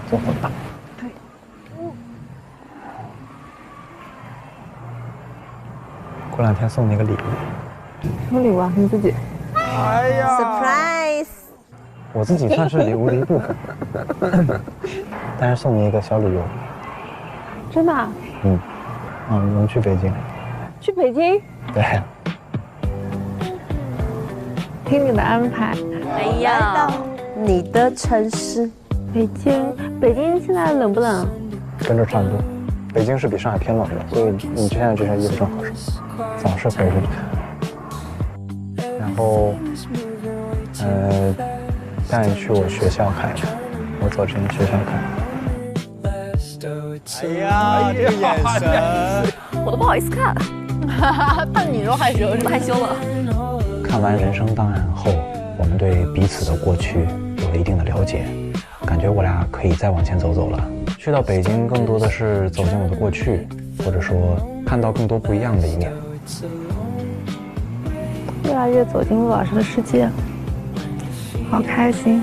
做好大。对。过两天送你个礼物。什么礼物啊？你自己。哎呀 ，surprise！ 我自己算是礼物的一部分，但是送你一个小旅游。真的？我们去北京。去北京？对。听你的安排。哎呀，你的城市，北京。北京现在冷不冷？跟这差不多。北京是比上海偏冷的，所以你现在这身衣服正合适，早是北着。然后，带你去我学校看一看，我走进学校看。哎呀，这个眼神，我都不好意思看。看你都害羞，我害羞了。看完《人生档案》后，我们对彼此的过去有了一定的了解，感觉我俩可以再往前走走了。去到北京，更多的是走进我的过去，或者说看到更多不一样的一面。越来越走进陆老师的世界，好开心，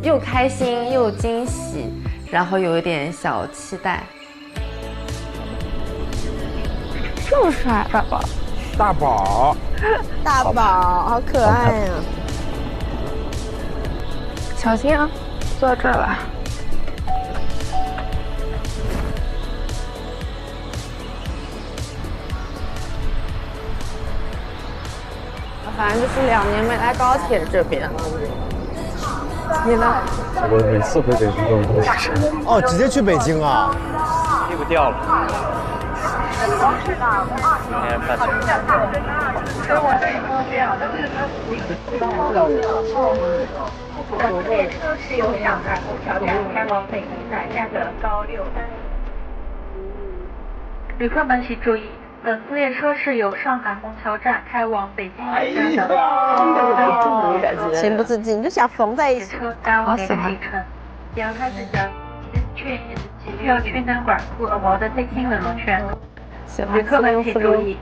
又开心又惊喜，然后有一点小期待。这么帅，大宝，大宝，大宝，好可爱呀！小心啊，坐到这儿来。反正就是2年没来高铁这边了。你呢？我每次回北京都是这样。哦，直接去北京啊？屁股掉了。今天办成。列车是由上海虹桥站开往北京南站的高6班。旅客们请注意，本次列车是由上海虹桥站开往北京南站的。情不自禁就想缝在一起。车耽误您的行程。阳开始讲，确认机票缺单管库和毛的最新冷龙券。旅客们请注意。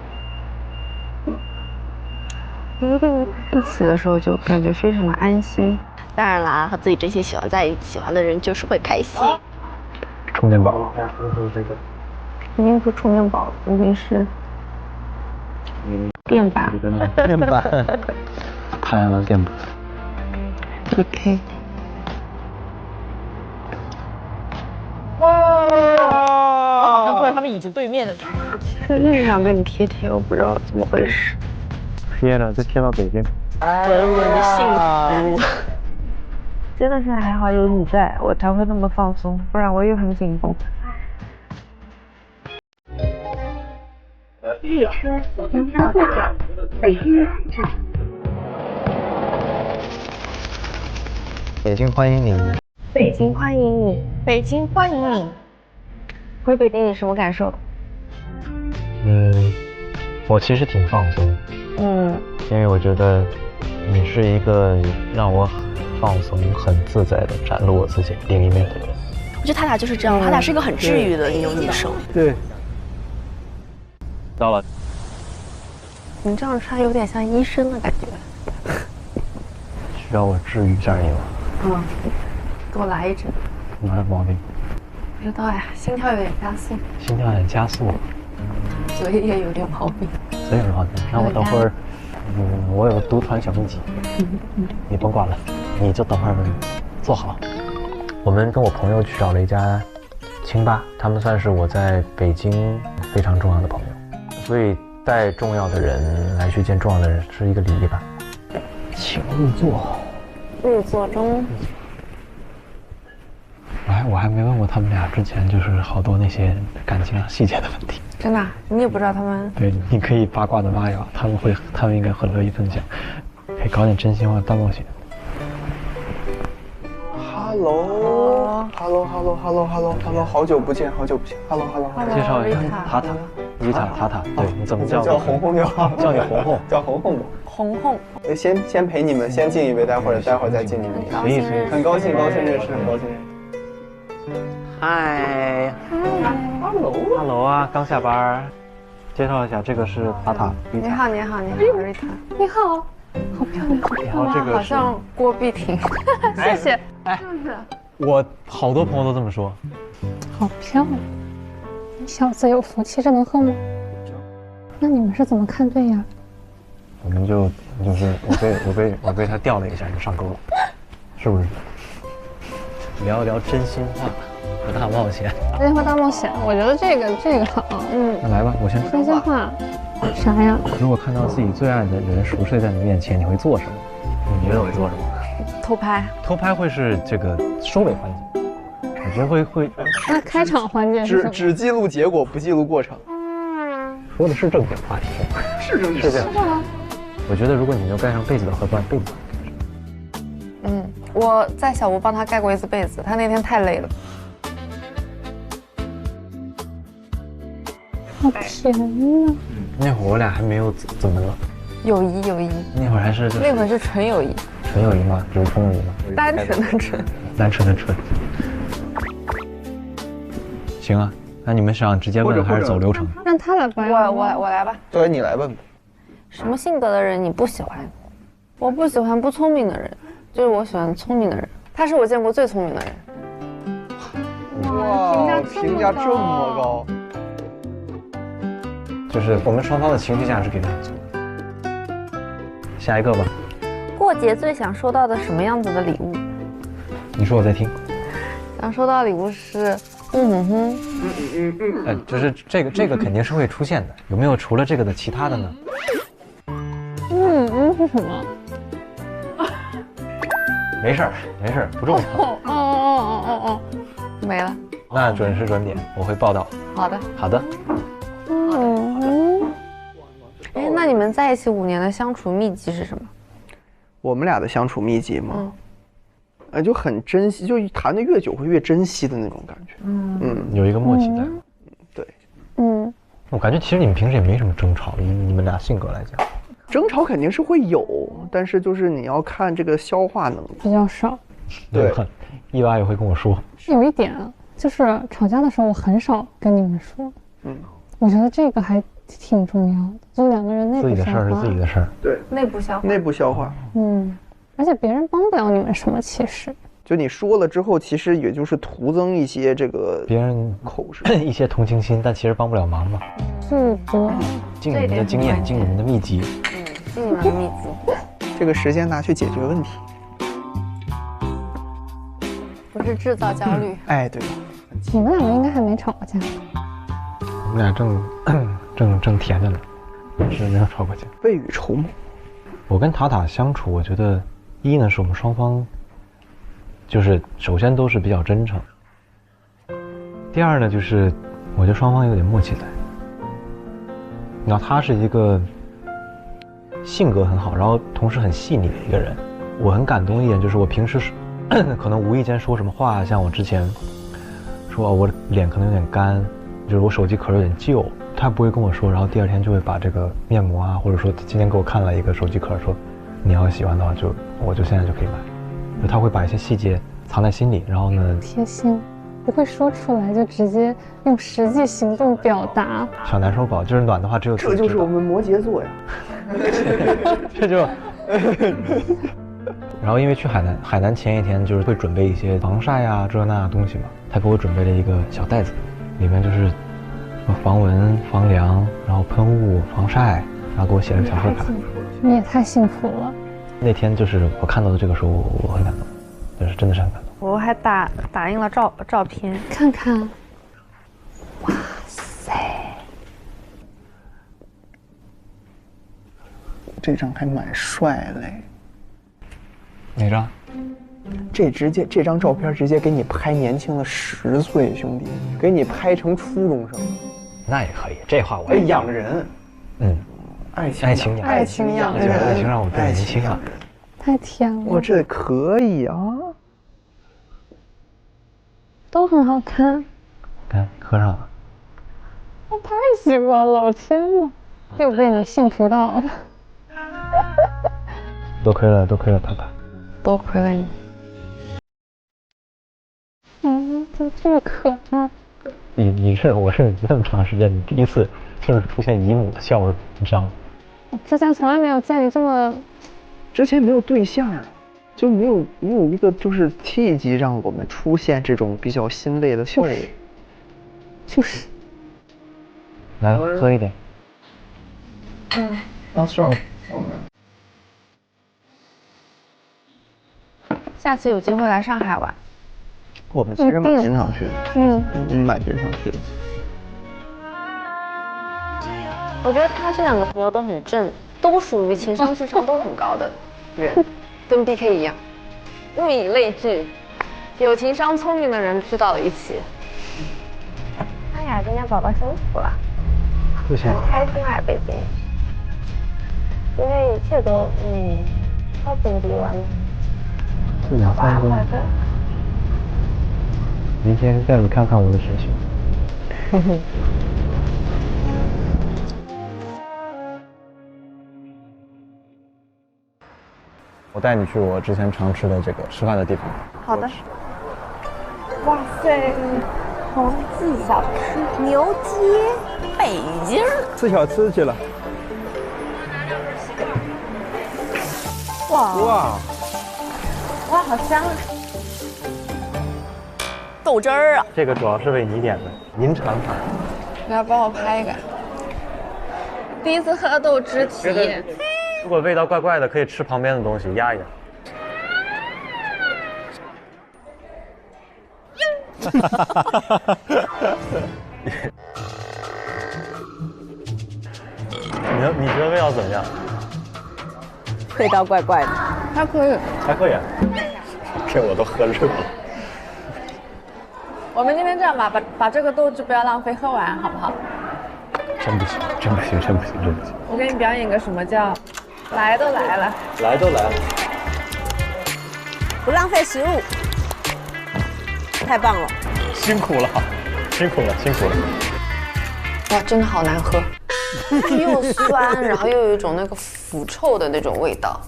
一起的时候就感觉非常的安心。当然啦，和自己真心喜欢的人就是会开心。充电宝。这个。肯定不是充电宝，肯定是电板。电板。太阳能电板。OK。哇！好像坐在他们椅子对面的。在那上跟你贴贴，我不知道怎么回事。贴了，再贴到北京。稳稳的幸福。真的是还好有你在，我才会那么放松，不然我也很紧绷。列车即将到站，北京站。北京欢迎你。北京欢迎你，北京欢迎你。回北京你什么感受？我其实挺放松。因为我觉得你是一个让我很放松、很自在的展露我自己另一面的人。我觉得塔塔就是这样，塔塔是一个很治愈的那种女生。对。到了。你这样穿有点像医生的感觉。需要我治愈一下你吗？给我来一针。哪有毛病？不知道呀，心跳有点加速。心跳有点加速。嘴也有点毛病。嘴有毛病？那我等会儿，我有独团小秘籍，你甭管了，你就等会儿坐好。我们跟我朋友去找了一家清吧，他们算是我在北京非常重要的朋友，所以带重要的人来去见重要的人是一个礼仪吧。请入座。入座中。我还没问过他们俩之前就是好多那些感情细节的问题。真的？你也不知道他们？对，你可以八卦的挖呀，他们应该很乐意分享，可以搞点真心话大冒险。Hello，好久不见，Hello，介绍一下，塔塔，丽塔，对，你怎么叫？叫红红就好，叫你红红，叫红红吧。红红，先陪你们，先敬一杯，待会儿再敬你们。随意，很高兴认识，很高兴。嗨 ，Hello 啊，刚下班。介绍一下，这个是塔塔。你好，瑞塔。你好，好漂亮。然后这个好像郭碧婷。谢谢。哎，我好多朋友都这么说。好漂亮，你小子有福气，这能喝吗？那你们是怎么看对呀？我们就是我被他吊了一下就上钩了，是不是？聊一聊真心话和大冒险。真心话大冒险，我觉得这个好。那来吧，我先真心话，啥呀？如果看到自己最爱的人熟睡在你面前，你会做什么？你觉得我会做什么？偷拍。偷拍会是这个收尾环节，我觉得会。那开场环节是什么？只记录结果，不记录过程。说的是正经话题，是正经，是这样。我觉得如果你没有盖上被子的话，把被子。我在小屋帮他盖过一次被子，他那天太累了。好甜呀！那会儿我俩还没有怎么了。友谊。那会儿还是那会儿是纯友谊。纯友谊吗？只是纯友谊吗？单纯的纯。单纯的纯。行啊，那你们想直接问还是走流程？让他来吧。我来吧。对，你来问吧。什么性格的人你不喜欢？我不喜欢不聪明的人，就是我喜欢聪明的人。他是我见过最聪明的人。哇，评价这么高。就是我们双方的情绪价值给的很足。下一个吧。过节最想收到的什么样子的礼物？你说我在听。想收到礼物是，就是这个肯定是会出现的。有没有除了这个的其他的呢？是什么？没事儿，不重要。哦，没了。那准时准点，我会报道。好的。哎，那你们在一起5年的相处秘籍是什么？我们俩的相处秘籍吗？就很珍惜，就谈的越久会越珍惜的那种感觉。有一个默契在。对。我感觉其实你们平时也没什么争吵，以你们俩性格来讲。争吵肯定是会有，但是就是你要看这个消化能力。比较少。对。伊娃也会跟我说。有一点就是吵架的时候，我很少跟你们说。我觉得这个还挺重要的，就两个人内部消化。自己的事儿是自己的事儿。对。内部消化。而且别人帮不了你们什么，其实。就你说了之后，其实也就是徒增一些这个别人口实，一些同情心，但其实帮不了忙嘛。是的。尽你们的经验，尽你们的秘籍。尽你们的秘籍。这个时间拿去解决问题，不是制造焦虑。哎，对。你们两个应该还没吵过架。我们俩正甜着呢，是没有吵过架。未雨绸缪。我跟塔塔相处，我觉得一呢是我们双方，就是首先都是比较真诚。第二呢就是我觉得双方有点默契在。然后他是一个性格很好，然后同时很细腻的一个人。我很感动一点就是我平时可能无意间说什么话，像我之前说我脸可能有点干，就是我手机壳有点旧，他不会跟我说，然后第二天就会把这个面膜啊，或者说今天给我看了一个手机壳，说你要喜欢的话我就现在就可以买。就他会把一些细节藏在心里，然后呢贴心，不会说出来，就直接用实际行动表达。小难受宝就是暖的话只有自己知道。这就是我们摩羯座呀。这就然后因为去海南前一天就是会准备一些防晒啊这那东西嘛，他给我准备了一个小袋子，里面就是防蚊、防凉，然后喷雾、防晒，然后给我写了个小贺卡。你也太幸福了。那天就是我看到的这个时候，我很感动，就是真的是很感动。我还打印了照片，看看。哇塞，这张还蛮帅嘞。哪张？这张照片直接给你拍年轻了10岁，兄弟，给你拍成初中生。那也可以，这话我养人。爱情养人，爱情让我变年轻了，太甜了。我这可以啊，都很好看。看合上了。我太喜欢了，我天哪，又被你幸福到了。多亏了爸爸。多亏了你。怎么这么可爱？我认识这么长时间，你第一次就是出现姨母的笑容，你知道吗？我之前从来没有见你这么，之前没有对象，就没有一个就是契机让我们出现这种比较欣慰的笑容。就是。来，喝一点。下次有机会来上海玩。我们其实蛮经常去的，蛮经常去的。我觉得他这两个朋友都很正，都属于情商智商都很高的人，跟 BK 一样，物以类聚，有情商聪明的人聚到了一起。哎呀，今天宝宝辛苦了，谢谢。很开心啊，baby。今天一切都超紧急完了。这2、3个。明天带你看看我的神情。我带你去我之前常吃的这个吃饭的地方。好的。哇塞，黄记小吃，牛街，北京。吃小吃去了。哇，好香啊！豆汁儿啊！这个主要是为你点的，您尝尝。你要帮我拍一个。第一次喝豆汁体验。如果味道怪怪的，可以吃旁边的东西压一压。你觉得味道怎么样？味道怪怪的，还可以，还可以。这我都喝热了。我们今天这样吧，把这个豆汁不要浪费，喝完好不好？真不行，真不行，真不行，真不行！我给你表演个什么叫“来都来了”，来都来了，不浪费食物，太棒了！辛苦了，辛苦了，辛苦了！哇，真的好难喝，又酸，然后又有一种那个腐臭的那种味道。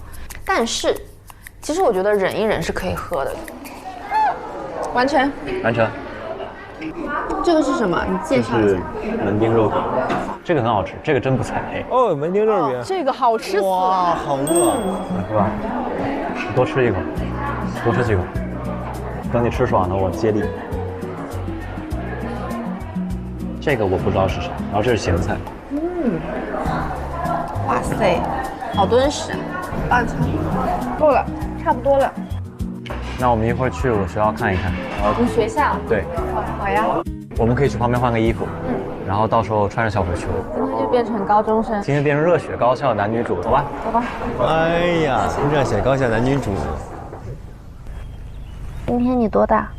但是，其实我觉得忍一忍是可以喝的。完成。这个是什么？你介绍一下。门钉肉饼，这个很好吃，这个真不踩雷。哦，门钉肉饼，这个好吃死了！哇，好饿，是吧？多吃一口，多吃几口。等你吃爽了，我接力。这个我不知道是啥，然后这是咸菜。哇塞，好敦实啊！半餐够了，差不多了。那我们一会儿去我学校看一看。你学校？对。好呀。我们可以去旁边换个衣服，然后到时候穿着校服去。今天就变成高中生。今天变成热血高校男女主，走吧。走吧。哎呀，热血高校男女主。今天你多大？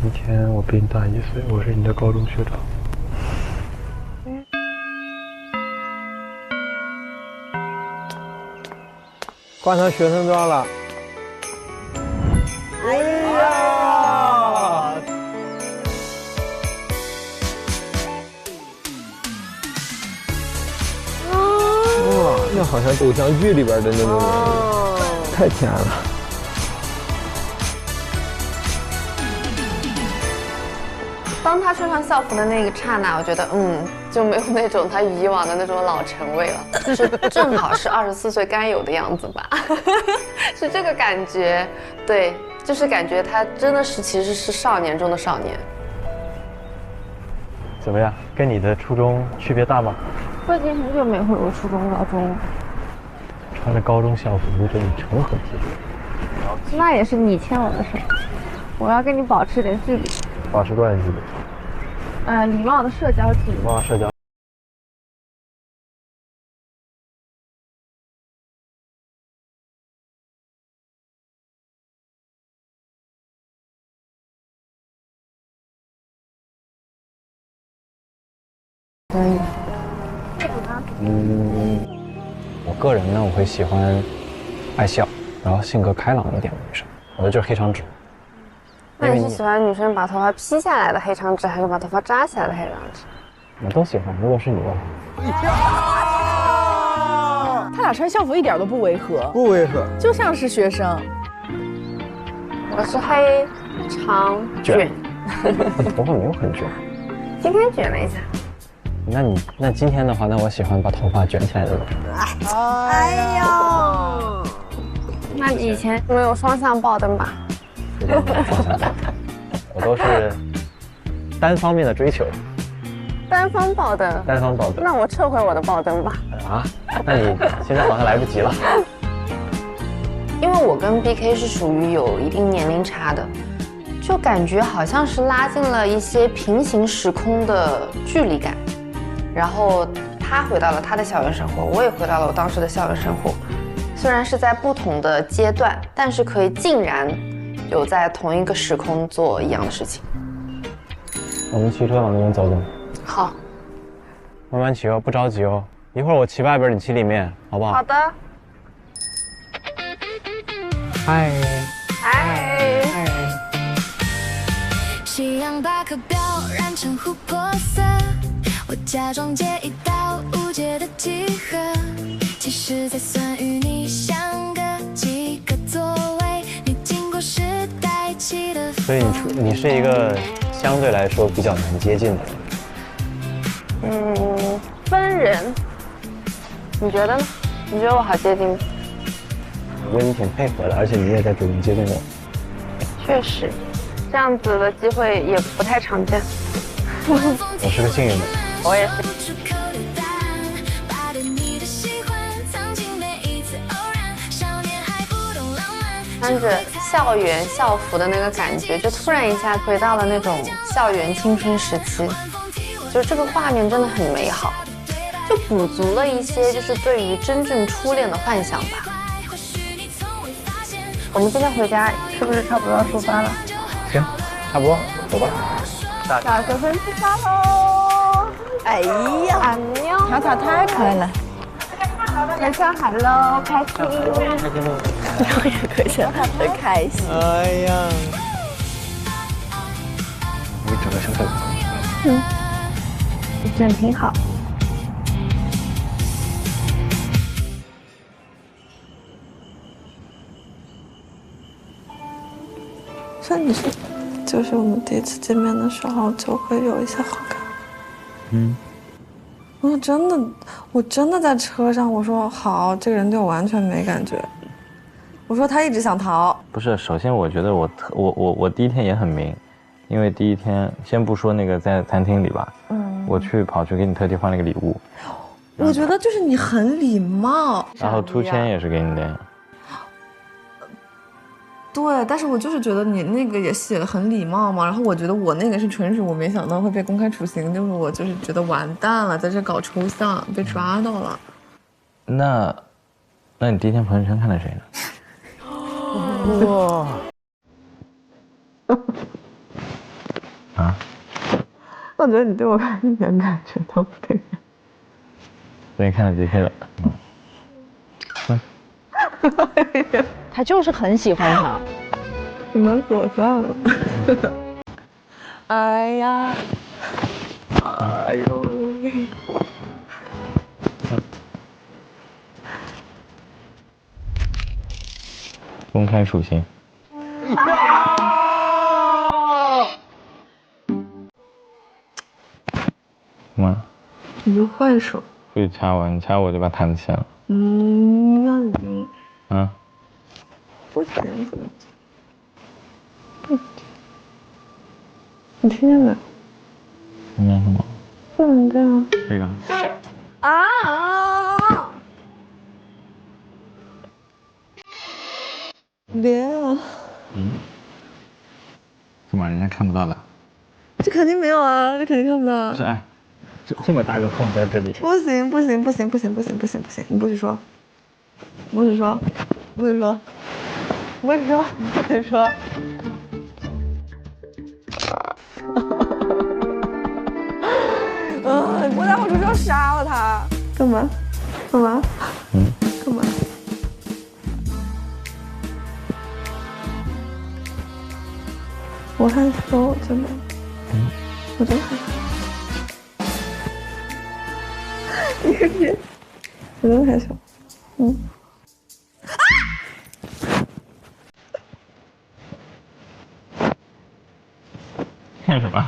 今天我比你大1岁，我是你的高中学长。换成学生装了。哎呀！哇，那好像偶像剧里边的那种人，太甜了。当他穿上校服的那个刹那，我觉得就没有那种他以往的那种老成味了，就是正好是24岁该有的样子吧，是这个感觉。对，就是感觉他真的是其实是少年中的少年。怎么样？跟你的初中区别大吗？我已经很久没回过初中、高中了。穿着高中校服，跟你成何体统？那也是你牵我的手，我要跟你保持点距离。保持多远距离？礼貌的社交距离。礼貌的社交。我个人呢，我会喜欢爱笑，然后性格开朗一点的女生，我的就是黑长直。那你是喜欢女生把头发披下来的黑长直，还是把头发扎起来的黑长直？我都喜欢，如果是你的话。他俩穿校服一点都不违和，不违和，就像是学生。我是黑长卷，头发没有很卷，今天卷了一下。那今天的话，那我喜欢把头发卷起来的。哎呦，那那你以前没有双向爆灯吧？双向爆灯，我都是单方面的追求。单方爆灯。单方爆灯。那我撤回我的爆灯吧。啊？那你现在好像来不及了。因为我跟 BK 是属于有一定年龄差的，就感觉好像是拉近了一些平行时空的距离感。然后他回到了他的校园生活，我也回到了我当时的校园生活。虽然是在不同的阶段，但是可以竟然有在同一个时空做一样的事情。我们骑车往那边走走。好，慢慢骑哦，不着急哦。一会儿我骑外边，你骑里面，好不好？好的。嗨。嗨。夕阳把课表染成琥珀色，我假装接一道无解的几何，其实在算与你相隔几个座位，你经过时代起的。所以你是一个相对来说比较难接近的人。分人。你觉得呢？你觉得我好接近吗？我觉得你挺配合的，而且你也在主动接近我。确实，这样子的机会也不太常见。我是个幸运的人。我也是。穿着校园校服的那个感觉，就突然一下回到了那种校园青春时期，就这个画面真的很美好，就补足了一些就是对于真正初恋的幻想吧。我们今天回家是不是差不多要出发了？行，差不多，走吧。小学生出发喽！哎呀，安妞，巧巧太可爱了。晚上好喽，开心。我也可以很开心。哎呀，你整个生分。真挺好。甚至就是我们第一次见面的时候，就会有一些好感。我真的在车上，我说好，这个人对我完全没感觉。我说他一直想逃。不是，首先我觉得我第一天也很明，因为第一天先不说那个在餐厅里吧，我跑去给你特地换了个礼物。我觉得就是你很礼貌。然后突签也是给你的。对，但是我就是觉得你那个也写的很礼貌嘛，然后我觉得我那个是纯属我没想到会被公开处刑，就是我就是觉得完蛋了，在这搞抽象，被抓到了。那你第一天朋友圈看的谁呢？哇！啊？我觉得你对我一点感觉都没有。所以看了 JK 了。他就是很喜欢他。你们躲算了。哎呀，哎呦！公开处刑。什么？你就换手。不许掐我，你掐我就把毯子掀了。那你。啊？不行。你听见没？听见什么？不能这样。这个。啊！别啊！怎么人家看不到了？这肯定没有啊，这肯定看不到。不是，哎，这么大个缝在这里。不行，你不许说，不许说。我待会儿就是要杀了他。干嘛？干嘛？我害羞，真的。我真害羞。你，我真害羞。看什么？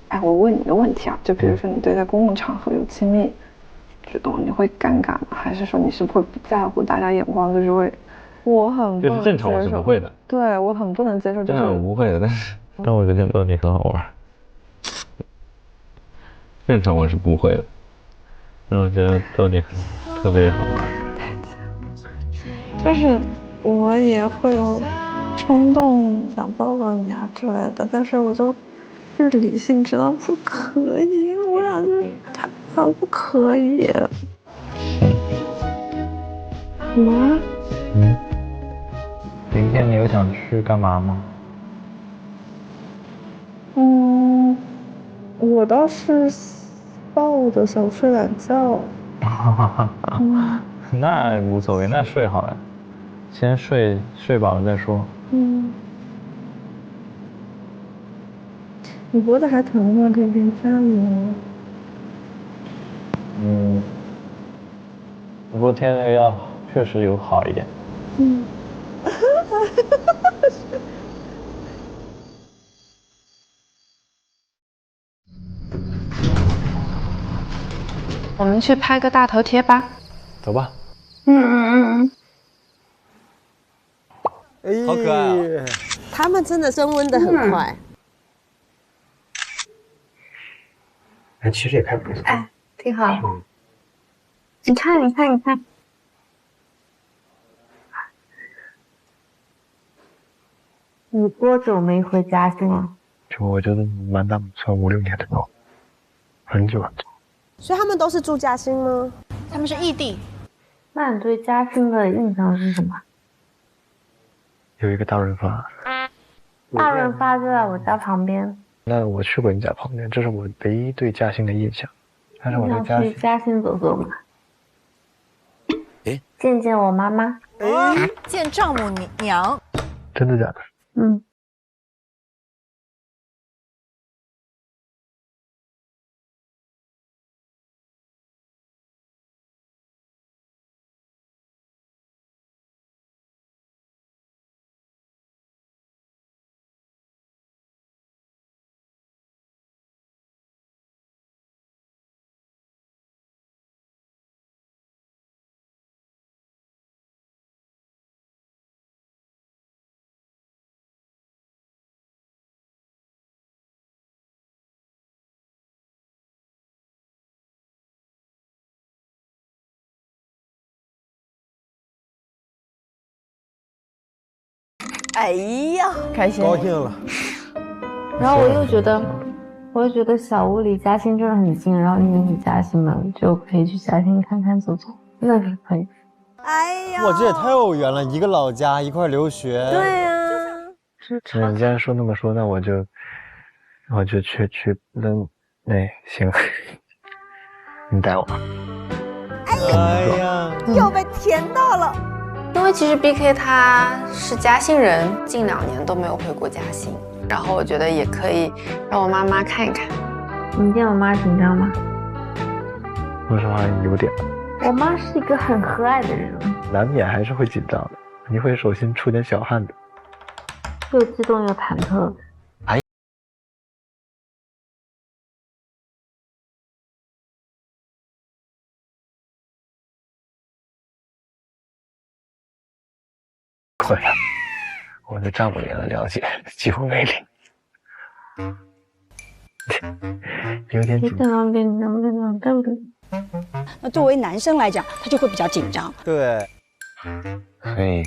哎，我问你个问题啊，就比如说你对在公共场合有亲密举动，你会尴尬吗？还是说你是会不在乎大家眼光，就是会？我很就是正常我是不会的，对我很不能接受，就是我不会的，但我觉得逗你很好玩。正常我是不会的，但我觉得逗你特别好玩。就是我也会有冲动想抱抱你啊之类的，但是我就是理性知道不可以，我俩就是太不可以。妈。明天你有想去干嘛吗？我倒是抱着想睡懒觉。那无所谓，那睡好了，先睡饱了再说。你脖子还疼吗？可以先按摩。不过贴那个药确实有好一点。我们去拍个大头贴吧。走吧。好可爱啊！他们真的升温的很快。其实也开不错。挺好。你看。你多久没回嘉兴了？就我觉得蛮大，算5、6年的了，很久。所以他们都是住嘉兴吗？他们是异地。那你对嘉兴的印象是什么？有一个大润发。大润发就在我家旁边。那我去过你家旁边，这是我唯一对嘉兴的印象。但是我对嘉兴。去嘉兴走走吗？见见我妈妈。见丈母娘。真的假的？哎呀，开心，高兴了。然后我又觉得小屋离嘉兴真的很近，然后因为你嘉兴嘛，就可以去嘉兴看看走走，真的是可以。哎呀，哇，这也太有缘了，一个老家，一块留学。对呀。你既然说那么说，那我就去，那行，你带我。哎呀，又被甜到了。因为其实 BK 他是嘉兴人，近2年都没有回过嘉兴，然后我觉得也可以让我妈妈看一看。你见我妈紧张吗？说实话有点。我妈是一个很和蔼的人，难免还是会紧张的，你会手心出点小汗的，又激动又忐忑。会了，我对丈母娘的了解几乎为零，有点紧张。那作为男生来讲，他就会比较紧张。对，所以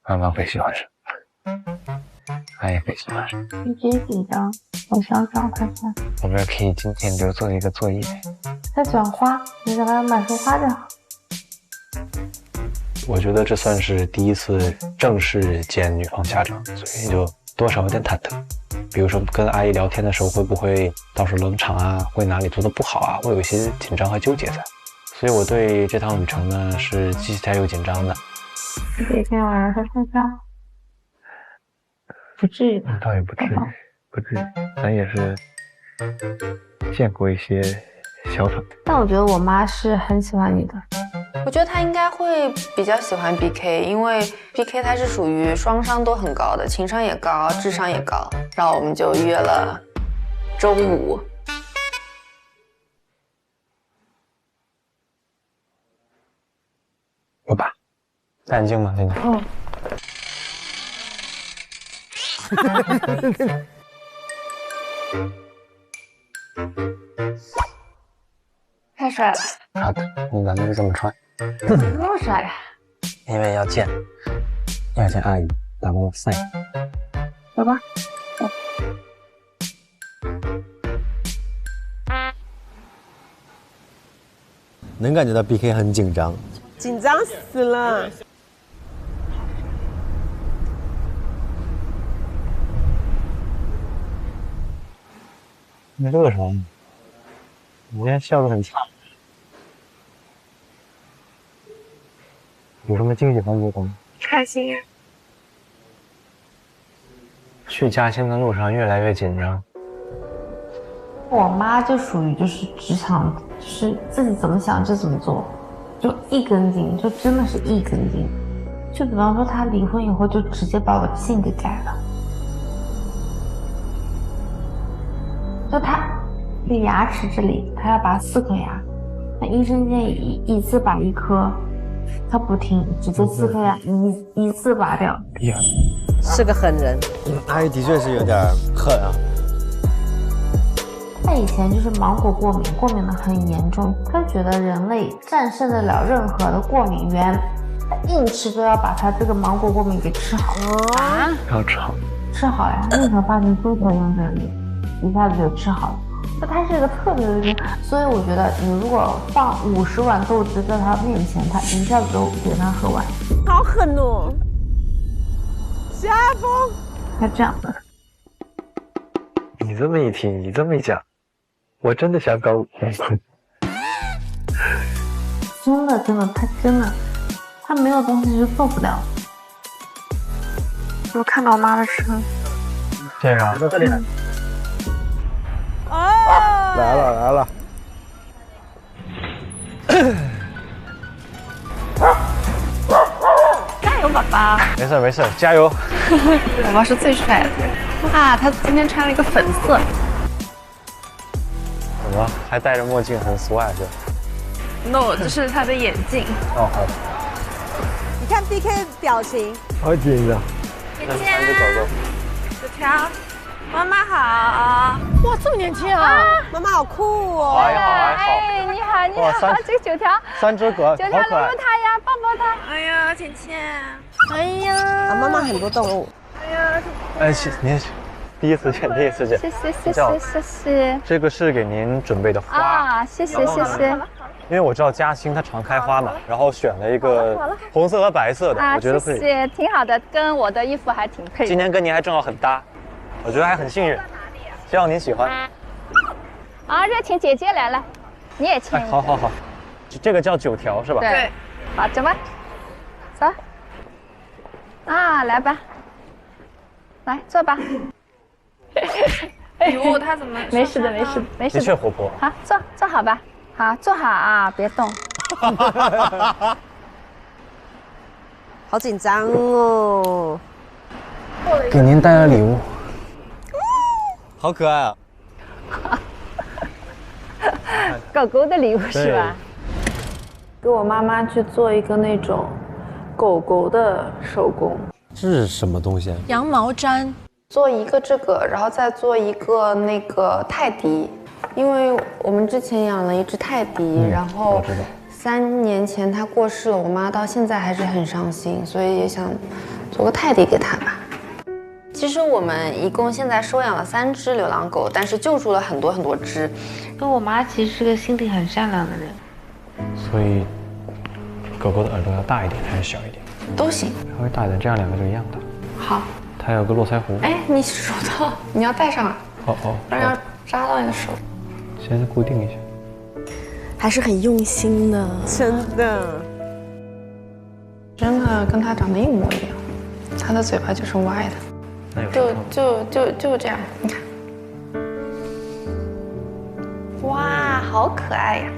妈妈会喜欢什么，他也会喜欢什么。你别紧张，我想找看看。我们可以今天就做一个作业。他喜欢花，你给他买束花就好。我觉得这算是第一次正式见女方家长，所以就多少有点忐忑。比如说跟阿姨聊天的时候，会不会到时候冷场啊，会哪里做的不好啊，会有一些紧张和纠结在。所以我对这趟旅程呢是既期待又紧张的。你可以今天晚上睡觉，不至于吧？倒也不至于，不至于，咱也是见过一些小场。但我觉得我妈是很喜欢你的。我觉得他应该会比较喜欢 BK， 因为 BK 他是属于双商都很高的，情商也高，智商也高。然后我们就约了周5。戴眼镜吗？眼镜。太帅了！好的，你咱们就这么穿。怎么那么帅呀？因为要见阿姨，打工赛。走吧。能感觉到 BK 很紧张，紧张死了。你乐什么？你今天笑得很灿烂。有什么惊喜环节吗？开心呀！去嘉兴的路上越来越紧张。我妈就属于就是只想就是自己怎么想就怎么做，就一根筋，就真的是一根筋。就比方说她离婚以后就直接把我的姓给改了，就她这牙齿这里她要拔4颗牙，那医生建议一次拔1颗，她不听，直接4颗牙一次拔掉。呀，是个狠人。阿姨的确是有点狠啊。他以前就是芒果过敏，过敏的很严重，他觉得人类战胜得了任何的过敏源，他硬吃都要把他这个芒果过敏给吃好啊！要吃好，吃好呀，宁可发成猪头用这里，一下子就吃好了。那他是一个特别的人，所以我觉得你如果放50碗豆汁在他面前，他一下子都给他喝完。好狠哦！夏风，他这样的。你这么一提，你这么一讲，我真的想搞真的，他没有东西是做不了。我看到我妈的时候，这个在这里。来了。加油，宝宝！没事，加油！宝宝是最帅的啊！他今天穿了一个粉色。怎么还戴着墨镜，很 swag 是 ？No， 这是他的眼镜。哦，好。你看 BK 的表情，好紧张。姐姐，纸条，妈妈好。哇，这么年轻啊！妈妈好酷哦！哎，你好，哇，这个9条，3只狗，好可爱。搂搂它呀，抱抱它。哎呀，倩倩。哎呀，妈妈很多动物。哎呀，您第一次见。谢谢。这个是给您准备的花啊，谢谢。因为我知道嘉兴它常开花嘛，然后选了一个红色和白色的，我觉得谢谢，挺好的，跟我的衣服还挺配。今天跟您还正好很搭，我觉得还很幸运，希望您喜欢。啊，热情姐姐来了，你也亲。好，这个叫9条是吧？对，好，走吧，走。啊，来吧，来坐吧。哟，他怎么？没事的。的确活泼。好，坐好吧。好，坐好啊，别动。好紧张哦。给您带了礼物。好可爱啊！狗狗的礼物是吧？给我妈妈去做一个那种狗狗的手工。这是什么东西啊？羊毛毡。做一个这个，然后再做一个那个泰迪，因为我们之前养了一只泰迪，然后3年前它过世了，我妈到现在还是很伤心，所以也想做个泰迪给它吧。其实我们一共现在收养了3只流浪狗，但是救助了很多只。因为我妈其实是个心地很善良的人，所以狗狗的耳朵要大一点还是小一点？都行，稍微大一点，这样2个就一样大。好。它有个络腮胡。哎，你手套你要戴上啊，不然要扎到你的手。先固定一下。还是很用心的，真的跟它长得一模一样，它的嘴巴就是歪的。就这样，你看，哇，好可爱呀！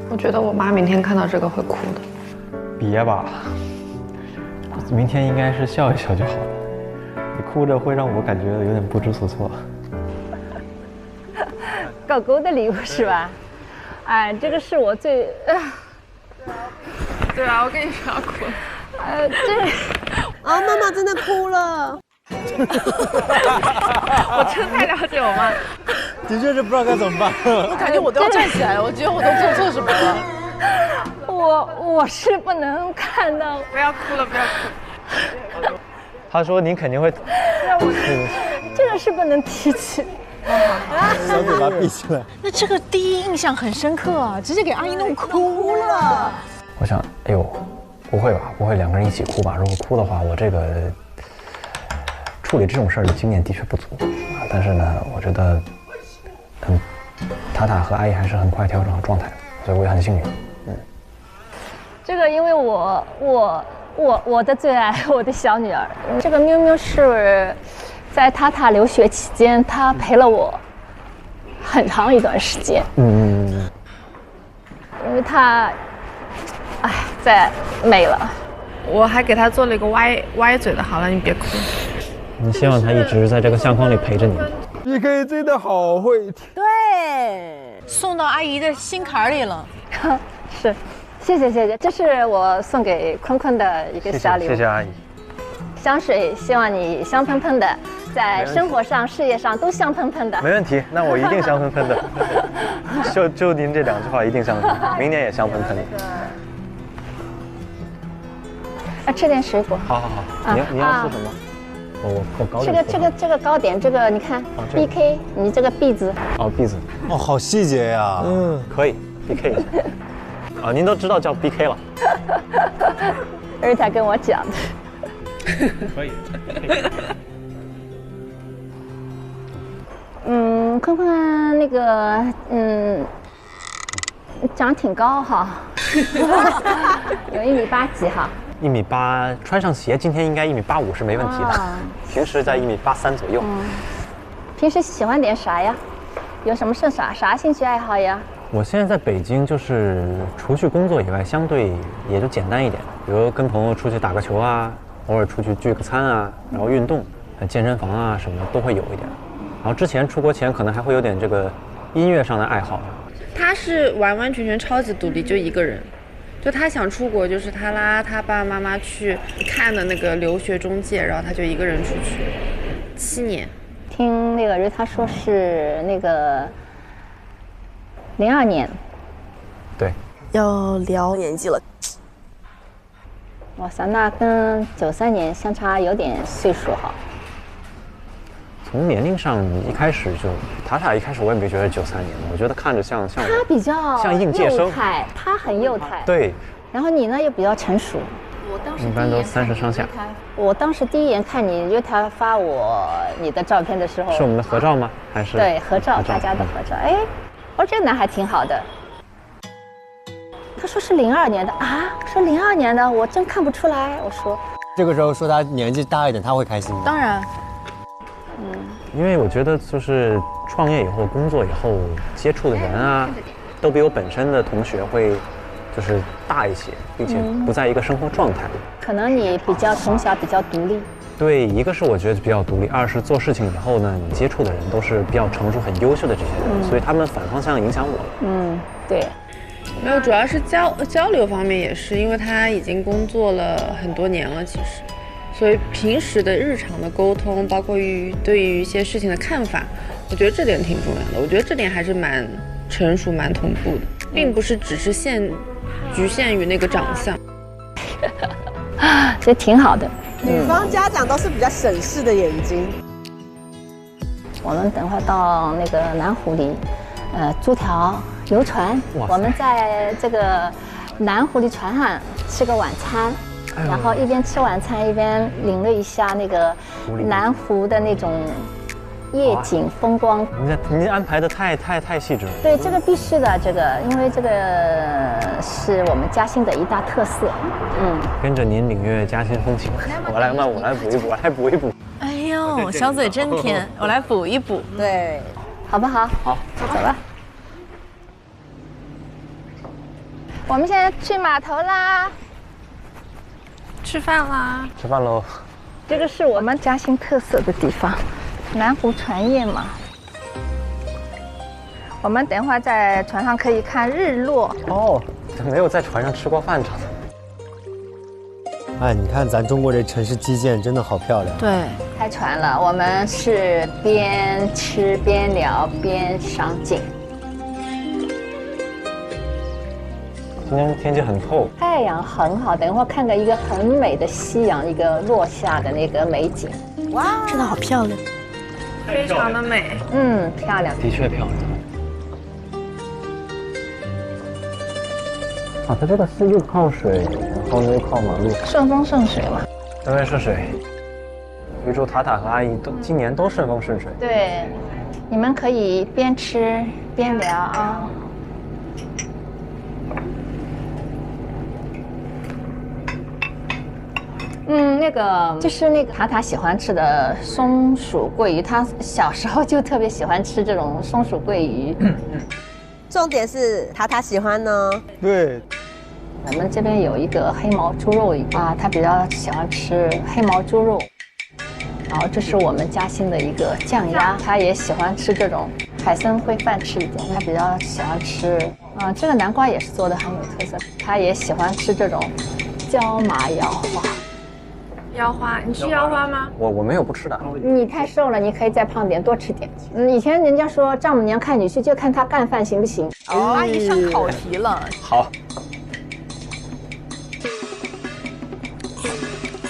我觉得我妈明天看到这个会哭的。别吧，明天应该是笑一笑就好了。你哭着会让我感觉有点不知所措。狗狗的礼物是吧？哎，这个是我最……对啊，我跟你说要哭。啊，妈妈真的哭了。我真太了解我妈，的确是不知道该怎么办。我感觉我都要站起来了，我觉得我都做错什么了。我是不能看到，不要哭了，不要哭。他说你肯定会，这个是不能提起。小嘴巴闭起来。那这个第一印象很深刻啊，直接给阿姨弄哭了。我想，哎呦，不会吧？不会两个人一起哭吧？如果哭的话，我这个处理这种事儿的经验的确不足啊。但是呢，我觉得，塔塔和阿姨还是很快调整好状态的，所以我也很幸运。这个因为我的最爱，我的小女儿，这个喵喵是在塔塔留学期间，她陪了我很长一段时间。因为她，在美了。我还给她做了一个歪嘴的，好了，你别哭。你希望她一直在这个相框里陪着你。PK 真的好会听。对，送到阿姨的心坎里了。是。谢谢，这是我送给坤坤的一个小礼物。谢谢阿姨。香水，希望你香喷喷的，在生活上、事业上都香喷喷的。没问题，那我一定香喷喷的。就您这2句话一定香喷喷，明年也香喷喷的。吃点水果。好，你要吃什么？我糕点。这个糕点，这个你看，BK， 你这个 B 字。哦 ，B 字。哦，好细节呀。可以 BK 一下。啊，您都知道叫 BK 了。儿才跟我讲的。可以。坤坤那个长挺高哈，有1.8米几哈。1.8米，穿上鞋今天应该1.85米是没问题的。平时在1.83米左右。平时喜欢点啥呀？有什么啥兴趣爱好呀？我现在在北京，就是除去工作以外，相对也就简单一点，比如跟朋友出去打个球啊，偶尔出去聚个餐啊，然后运动，健身房啊什么的都会有一点。然后之前出国前可能还会有点这个音乐上的爱好。他是完完全全超级独立，就一个人，就他想出国，就是他拉他爸爸妈妈去看的那个留学中介，然后他就一个人出去，7年。听那个瑞他说是那个02年，对，要聊年纪了。哇塞，那跟93年相差有点岁数哈。从年龄上一开始就，塔塔一开始我也没觉得93年的，我觉得看着像他比较像应届生，他很幼态。对。然后你呢又比较成熟。我当时一般都30上下。我当时第一眼看你，因为他发你的照片的时候，是我们的合照吗？还是？对，合照，大家的合照。哎，我这个男孩挺好的。他说是02年的啊，说02年的，我真看不出来。我说这个时候说他年纪大一点，他会开心吗？当然。因为我觉得就是创业以后、工作以后接触的人啊，都比我本身的同学会就是大一些，并且不在一个生活状态里。可能你从小比较独立。对，一个是我觉得比较独立，二是做事情以后呢，你接触的人都是比较成熟、很优秀的这些人，所以他们反方向影响我了。对。没有，主要是交流方面也是，因为他已经工作了很多年了，其实。所以平时的日常的沟通，包括对于一些事情的看法，我觉得这点挺重要的。我觉得这点还是蛮成熟、蛮同步的，并不是只是局限于那个长相。这挺好的。女方家长都是比较审视的眼睛。我们等会儿到那个南湖里，租条游船，我们在这个南湖的船上吃个晚餐。然后一边吃晚餐一边领略一下那个南湖的那种夜景风光。您安排的太细致了。对，这个必须的，因为这个是我们嘉兴的一大特色。跟着您领略嘉兴风情。我来补一补。哎呦，小嘴真甜，我来补一补。对，好不好？好，走吧。我们现在去码头啦。吃饭啦！吃饭喽！这个是我们嘉兴特色的地方，南湖船宴嘛。我们等会儿在船上可以看日落。哦，没有在船上吃过饭，哎，你看咱中国这城市基建真的好漂亮。对，开船了，我们是边吃边聊边赏景。今天天气很透，太阳很好，等一会儿看到一个很美的夕阳，一个落下的那个美景。哇，真的好漂亮，非常的美。漂亮，的确漂亮。啊，它这个是又靠水，然后又靠马路，顺风顺水嘛。顺风顺水。预祝塔塔和阿姨今年都顺风顺水。对，你们可以边吃边聊啊。那个就是那个塔塔喜欢吃的松鼠桂鱼，他小时候就特别喜欢吃这种松鼠桂鱼。重点是塔塔喜欢呢。对，我们这边有一个黑毛猪肉啊，他比较喜欢吃黑毛猪肉。然后这是我们嘉兴的一个酱鸭，他也喜欢吃这种海参烩饭吃一点，他比较喜欢吃。这个南瓜也是做的很有特色，他也喜欢吃这种椒麻腰花。腰花，你吃腰花吗？我没有不吃的。你太瘦了，你可以再胖点，多吃点。以前人家说丈母娘看女婿就看她干饭行不行。阿姨上考题了。好。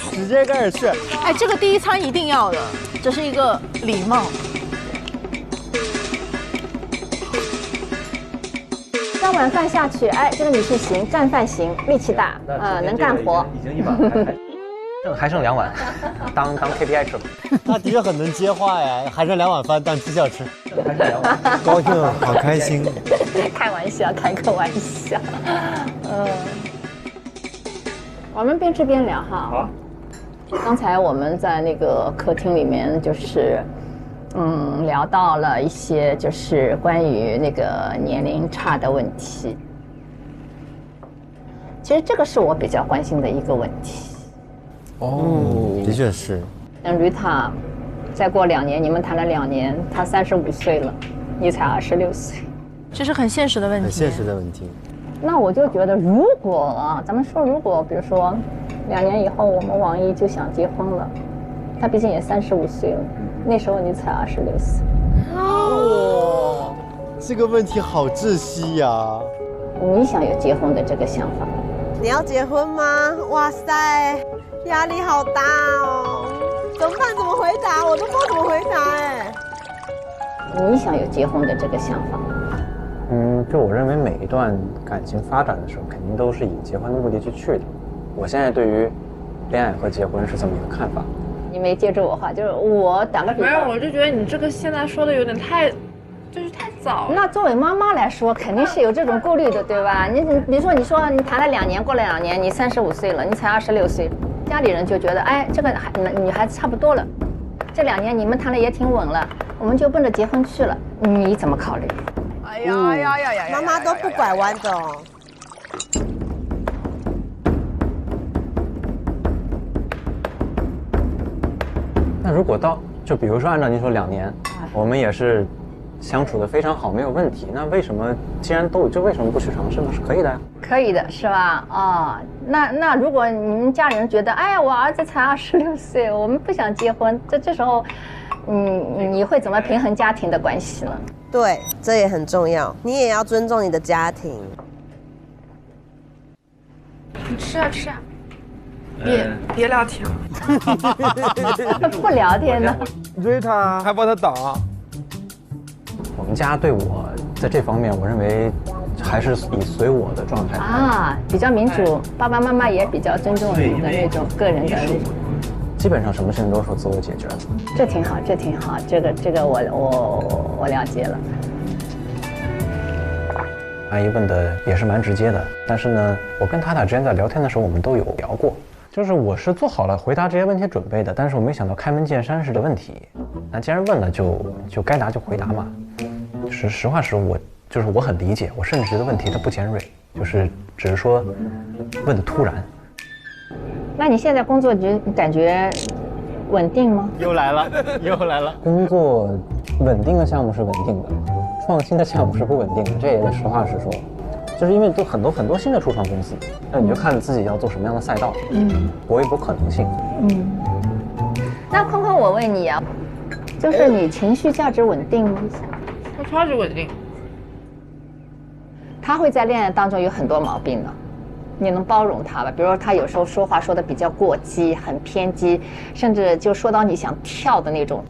直接开始吃。哎，这个第一餐一定要的，这是一个礼貌。3碗饭下去，哎，这个女婿行，干饭行，力气大，能干活。已经一碗还剩2碗，当 KPI 吃吧。他的确很能接话呀，还剩2碗饭当绩效吃。还剩2碗，高兴，好开心。开玩笑，开个玩笑。我们边吃边聊哈。好。刚才我们在那个客厅里面就是聊到了一些就是关于那个年龄差的问题。其实这个是我比较关心的一个问题。的确是。像吕塔，再过2年，你们谈了2年，他35岁了，你才26岁，这是很现实的问题。很现实的问题。那我就觉得，如果咱们说，如果比如说2年以后，我们王一就想结婚了，他毕竟也35岁了，那时候你才26岁。哇，这个问题好窒息呀！你想有结婚的这个想法？你要结婚吗？哇塞，压力好大哦！怎么办？怎么回答？我都不知道怎么回答哎。你想有结婚的这个想法？就我认为每一段感情发展的时候，肯定都是以结婚的目的去的。我现在对于恋爱和结婚是这么一个看法。你没接住我话，就是我打个比方。没有，我就觉得你这个现在说的有点太早。那作为妈妈来说，肯定是有这种顾虑的，对吧？你比如说，你谈了2年，过了2年，你35岁了，你才26岁，家里人就觉得，哎，这个女孩子差不多了，这2年你们谈的也挺稳了，我们就奔着结婚去了，你怎么考虑？哎呀，妈妈都不拐弯的哦。那如果就比如说按照您说2年，我们也是相处的非常好，没有问题，那为什么既然都有，就为什么不去尝试呢？是可以的呀。可以的，是吧？那如果你们家里人觉得，哎呀，我儿子才26岁，我们不想结婚，这时候，你会怎么平衡家庭的关系呢？对，这也很重要，你也要尊重你的家庭。你吃啊吃啊，别聊天了。不聊天呢？追他还帮他挡。我们家对我在这方面，我认为还是以随我的状态比较民主，爸爸妈妈也比较尊重你的那种个人的那种。基本上什么事情都是自我解决的。这挺好，这挺好，这个我了解了。阿姨问的也是蛮直接的，但是呢，我跟塔塔之前在聊天的时候，我们都有聊过，就是我是做好了回答这些问题准备的，但是我没想到开门见山式的问题。那既然问了，就该答就回答嘛。实话实说，我很理解，我甚至觉得问题它不尖锐，只是说问的突然。那你现在工作感觉稳定吗？又来了。工作稳定的项目是稳定的，创新的项目是不稳定的，这也是实话实说。就是因为都很多新的初创公司，那你就看自己要做什么样的赛道，搏一搏可能性。那坤坤，我问你啊，就是你情绪价值稳定吗？我超级稳定。他会在恋爱当中有很多毛病的，你能包容他吧？比如说他有时候说话说的比较过激，很偏激，甚至就说到你想跳的那种。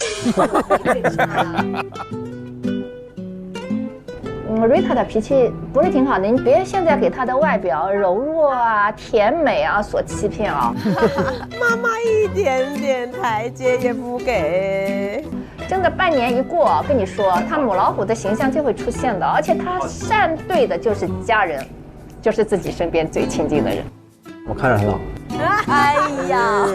Rita 的脾气不是挺好的，你别现在给她的外表柔弱啊、甜美啊所欺骗啊。妈妈一点点台阶也不给。真的半年一过，跟你说，他母老虎的形象就会出现的，而且他站队的就是家人，就是自己身边最亲近的人。我看着很老。哎呀，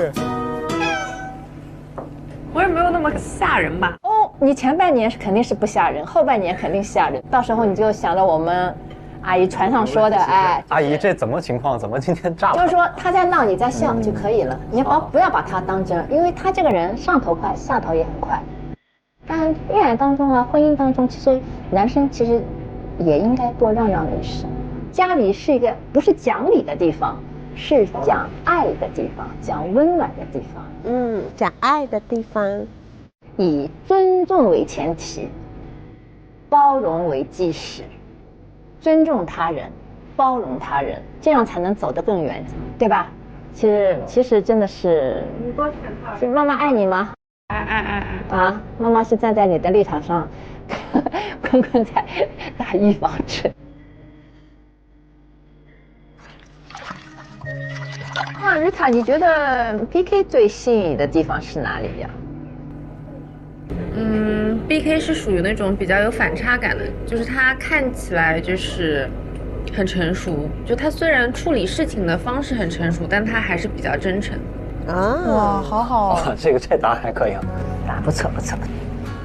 我也没有那么吓人吧？哦，你前半年肯定是不吓人，后半年肯定吓人，到时候你就想着我们阿姨船上说的，哎，阿姨这怎么情况？怎么今天炸了？就是说他在闹，你在笑就可以了，你不要把他当真，因为他这个人上头快，下头也很快。但恋爱当中啊，婚姻当中，其实男生其实也应该多让让女生。家里是一个不是讲理的地方，是讲爱的地方，讲温暖的地方。讲爱的地方，以尊重为前提，包容为基石，尊重他人，包容他人，这样才能走得更远，对吧？其实真的是，是妈妈爱你吗？爱啊！妈妈是站在你的立场上，坤坤在打预防针。啊，Rita，你觉得 BK 最吸引你的地方是哪里呀？BK 是属于那种比较有反差感的，就是他看起来就是很成熟，就他虽然处理事情的方式很成熟，但他还是比较真诚。哇，好好，这答案还可以啊，不错。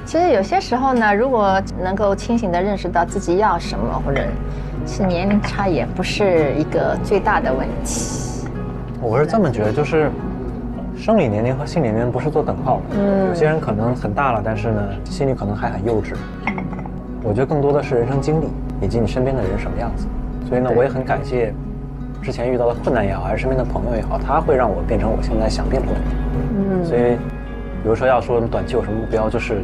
其实有些时候呢，如果能够清醒地认识到自己要什么，或者是年龄差也不是一个最大的问题。我是这么觉得，就是生理年龄和心理年龄不是做等号的。有些人可能很大了，但是呢，心里可能还很幼稚。我觉得更多的是人生经历以及你身边的人什么样子。所以呢，我也很感谢之前遇到的困难也好，还是身边的朋友也好，他会让我变成我现在想变的人。所以，比如说要说短期有什么目标，就是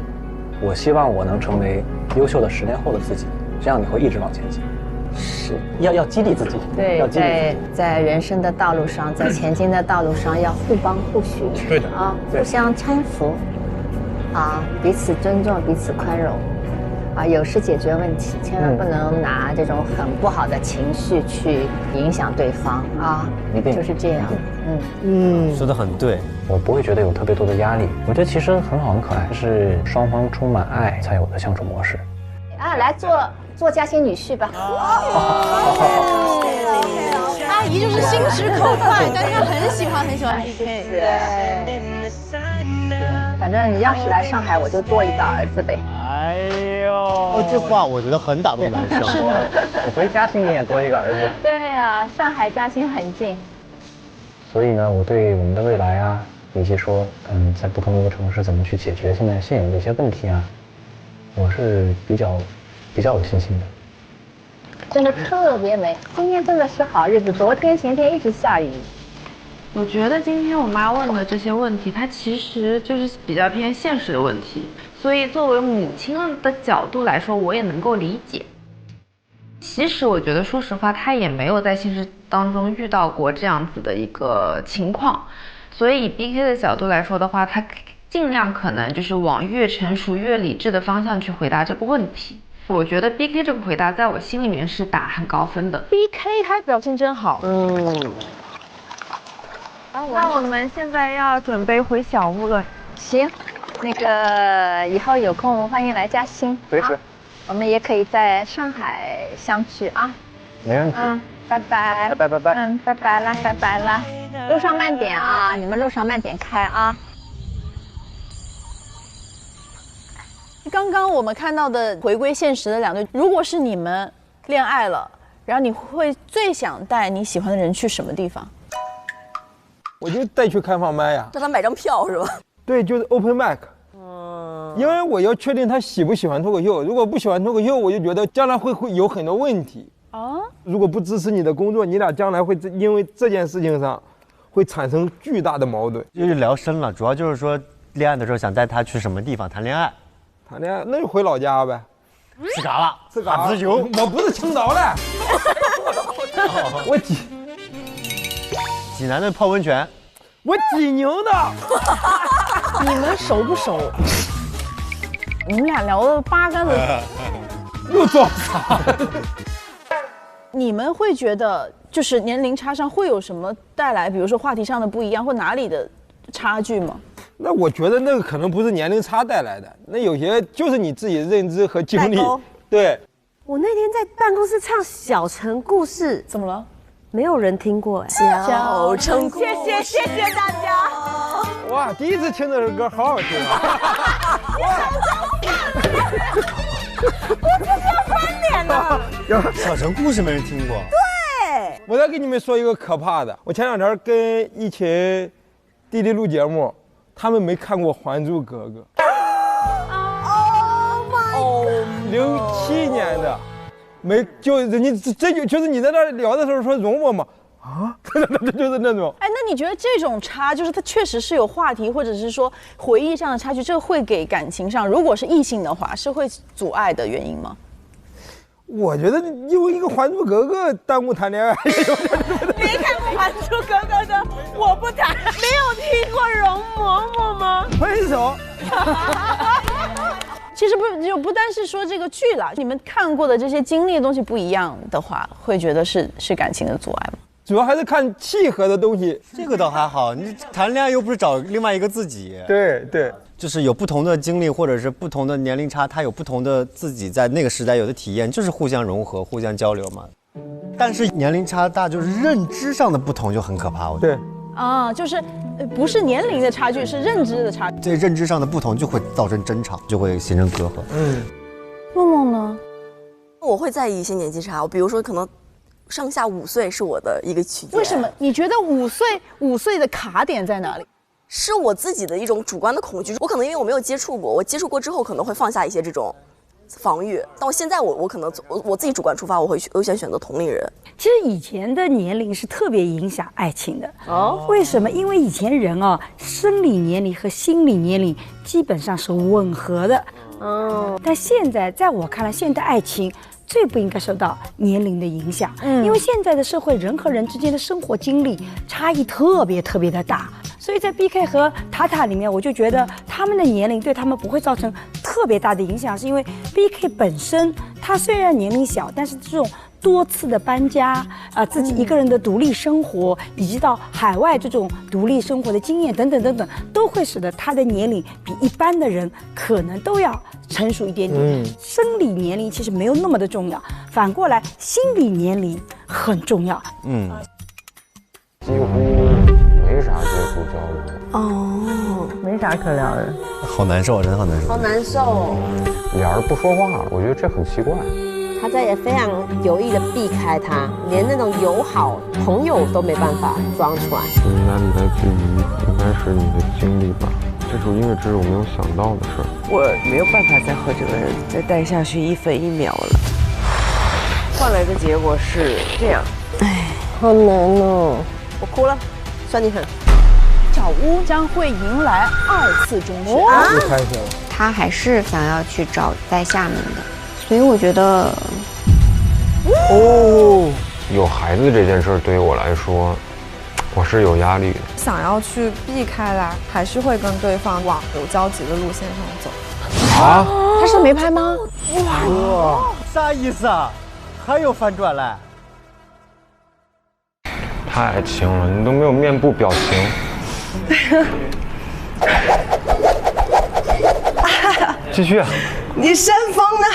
我希望我能成为优秀的10年后的自己，这样你会一直往前进。是要激励自己。对，要激励自己。在人生的道路上，在前进的道路上，要互帮互许。对的啊，互相搀扶，啊，彼此尊重，彼此宽容。啊，有事解决问题，千万不能拿这种很不好的情绪去影响对方啊！一定就是这样。说得很对，我不会觉得有特别多的压力，我觉得其实很好很可爱，是双方充满爱才有的相处模式。啊，来做嘉兴女婿吧。阿姨就是心直口快，但她很喜欢 PK。反正你要是来上海，我就多一个儿子呗。哎呦，这话我觉得很打动男生。我回嘉兴你也多一个儿子。对呀，上海嘉兴很近。所以呢，我对我们的未来啊，以及说在不同的城市怎么去解决现在现有的一些问题啊，我是比较有信心的。真的特别美，今天真的是好日子，昨天前天一直下雨。我觉得今天我妈问的这些问题，它其实就是比较偏现实的问题，所以作为母亲的角度来说，我也能够理解。其实我觉得，说实话，她也没有在现实当中遇到过这样子的一个情况，所以以 BK 的角度来说的话，他尽量可能就是往越成熟、越理智的方向去回答这个问题。我觉得 BK 这个回答在我心里面是打很高分的。BK 他表现真好。那我们现在要准备回小屋了。行，那个以后有空欢迎来嘉兴。随时。我们也可以在上海相聚啊。没问题。拜拜。拜拜。拜拜啦，拜拜啦。路上慢点啊，你们路上慢点开啊。刚刚我们看到的回归现实的两对，如果是你们恋爱了，然后你会最想带你喜欢的人去什么地方？我就带去开放麦呀，让他买张票是吧？对，就是 open mic。因为我要确定他喜不喜欢脱口秀，如果不喜欢脱口秀，我就觉得将来会有很多问题。如果不支持你的工作，你俩将来会因为这件事情上会产生巨大的矛盾。就是聊深了，主要就是说恋爱的时候想带他去什么地方谈恋爱，那就回老家呗。自嘎了，自嘎自由。我不是青岛的，我济南的泡温泉，我济宁的。你们熟不熟？你们俩聊了八竿子，又撞啥？你们会觉得就是年龄差上会有什么带来，比如说话题上的不一样或哪里的差距吗？那我觉得那个可能不是年龄差带来的，那有些就是你自己的认知和经历。对，我那天在办公室唱《小城故事》，怎么了？没有人听过。小城故事，谢谢大家。哇，第一次听这首歌，好好听啊！我就是要翻脸了。小城故事没人听过。对，我再给你们说一个可怕的，我前两天跟一群弟弟录节目，他们没看过《还珠格格》。07年的，没就人家这就是你在那聊的时候说容嬷嬷啊，就是那种。哎，那你觉得这种差，就是它确实是有话题或者是说回忆上的差距，这会给感情上，如果是异性的话，是会阻碍的原因吗？我觉得因为一个《还珠格格》耽误谈恋爱。没看过《还珠格格》的，我不谈。没有听过容嬷嬷吗？分手。其实不单是说这个剧了，你们看过的这些经历的东西不一样的话，会觉得是感情的阻碍吗？主要还是看契合的东西。这个倒还好，你谈恋爱又不是找另外一个自己。对，就是有不同的经历或者是不同的年龄差，他有不同的自己在那个时代有的体验，就是互相融合、互相交流嘛。但是年龄差大，就是认知上的不同就很可怕。我觉得。对。啊，就是不是年龄的差距，是认知的差距。这认知上的不同就会造成争吵，就会形成隔阂。梦梦呢？我会在意一些年纪差，比如说可能上下5岁是我的一个区间。为什么？你觉得5岁的卡点在哪里？是我自己的一种主观的恐惧。我可能因为我没有接触过，我接触过之后可能会放下一些这种防御。到现在我可能我自己主观出发，我会优先选择同龄人。其实以前的年龄是特别影响爱情的哦。为什么？因为以前人啊，生理年龄和心理年龄基本上是吻合的。哦。但现在，在我看来，现代爱情最不应该受到年龄的影响。因为现在的社会，人和人之间的生活经历差异特别的大。所以在 BK 和塔塔里面，我就觉得他们的年龄对他们不会造成特别大的影响，是因为 BK 本身他虽然年龄小，但是这种多次的搬家自己一个人的独立生活，以及到海外这种独立生活的经验等等，都会使得他的年龄比一般的人可能都要成熟一点点。生理年龄其实没有那么的重要，反过来心理年龄很重要。几乎没啥接触交流。哦，没啥可聊的。好难受，真的好难受。好难受。俩人不说话了，我觉得这很奇怪。他在也非常有意的避开他，连那种友好朋友都没办法装出来。哪里来自于应该是你的经历吧？这首音乐只是我没有想到的事儿。我没有办法再和这个人再待下去1分1秒了。换来的结果是这样。哎，好难哦。我哭了，算你狠。小屋将会迎来2次中选啊！他还是想要去找在厦门的，所以我觉得，有孩子这件事对于我来说，我是有压力的。想要去避开来，还是会跟对方往有交集的路线上走。啊？他是没拍吗？哇，啥意思啊？还有反转嘞？太轻了，你都没有面部表情。继续。你山峰呢？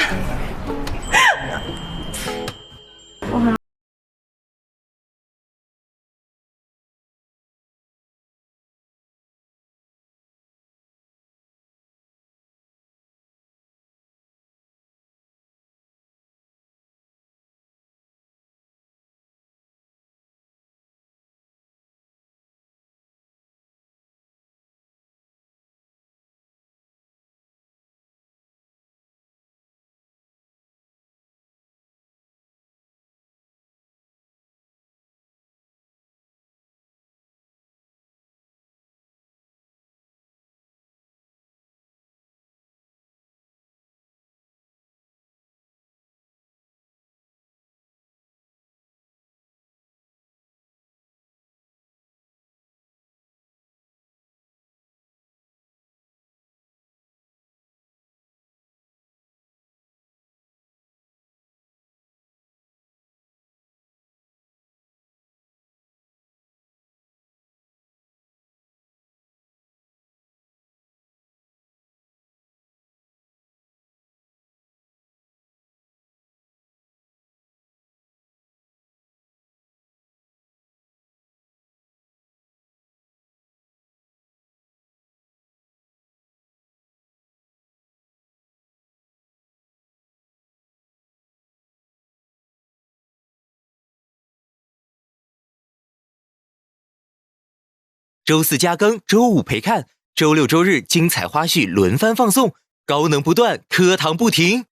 周4加更，周5陪看，周6周日精彩花絮轮番放送，高能不断，课堂不停。